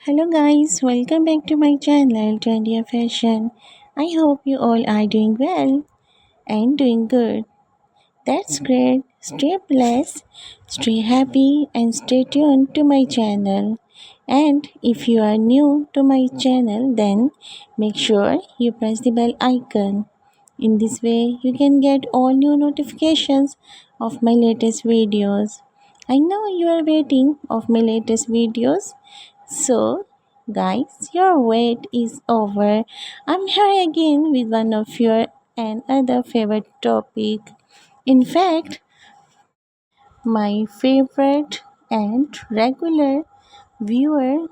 Hello guys, welcome back to my channel Trendy Fashion. I hope you all are doing well and doing good. That's great. Stay blessed, stay happy and stay tuned to my channel. And if you are new to my channel, then make sure you press the bell icon. In this way, you can get all new notifications of my latest videos. I know you are waiting of my latest videos. So, guys, your wait is over. I'm here again with one of your and other favorite topic. In fact, my favorite and regular viewer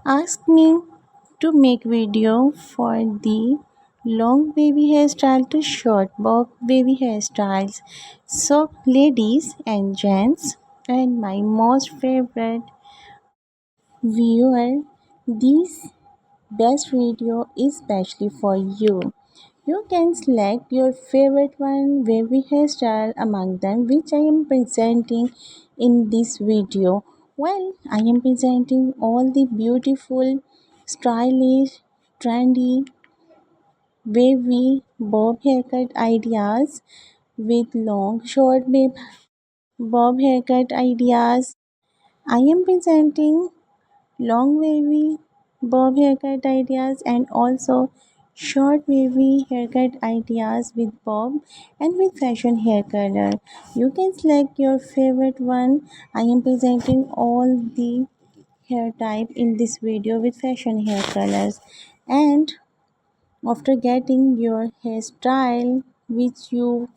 asked me to make video for the long wavy hairstyle to short bob wavy hairstyles. So ladies and gents and my most favorite viewer, this best video is specially for you. You can select your favorite one wavy hairstyle among them which I am presenting in this video. Well, I am presenting all the beautiful, stylish, trendy, wavy bob haircut ideas with long short bob haircut ideas. I am presenting long wavy bob haircut ideas and also short wavy haircut ideas with bob and with fashion hair color. You can select your favorite one. I am presenting all the hair type in this video with fashion hair colors. And after getting your hairstyle which you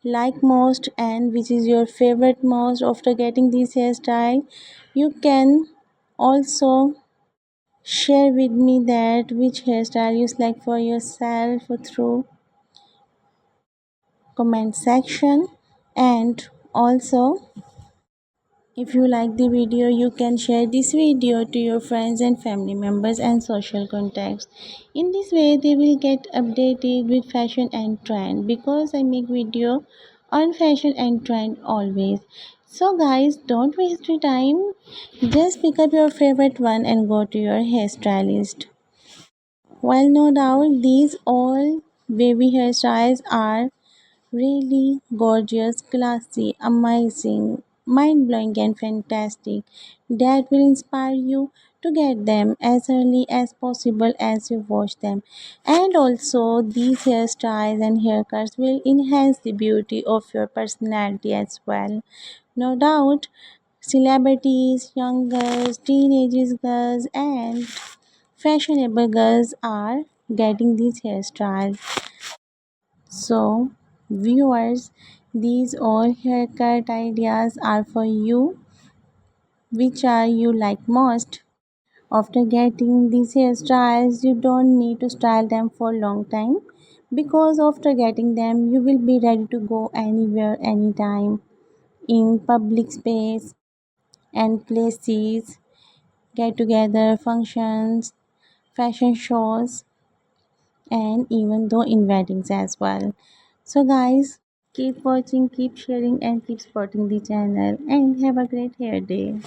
like most and which is your favorite most, after getting this hairstyle you can also share with me that which hairstyle you select for yourself through comment section. And also, if you like the video, you can share this video to your friends and family members and social contacts. In this way they will get updated with fashion and trend because I make video on fashion and trend always. So guys, don't waste your time, just pick up your favorite one and go to your hairstylist. While no doubt these all baby hairstyles are really gorgeous, classy, amazing, mind blowing, and fantastic, that will inspire you to get them as early as possible as you watch them. And also, these hairstyles and haircuts will enhance the beauty of your personality as well. No doubt, celebrities, young girls, teenagers girls, and fashionable girls are getting these hairstyles. So, viewers, these all haircut ideas are for you. Which are you like most? After getting these hairstyles, you don't need to style them for a long time because after getting them, you will be ready to go anywhere, anytime in public space and places, get together, functions, fashion shows, and even though in weddings as well. So, guys, keep watching, keep sharing, and keep supporting the channel. And have a great hair day.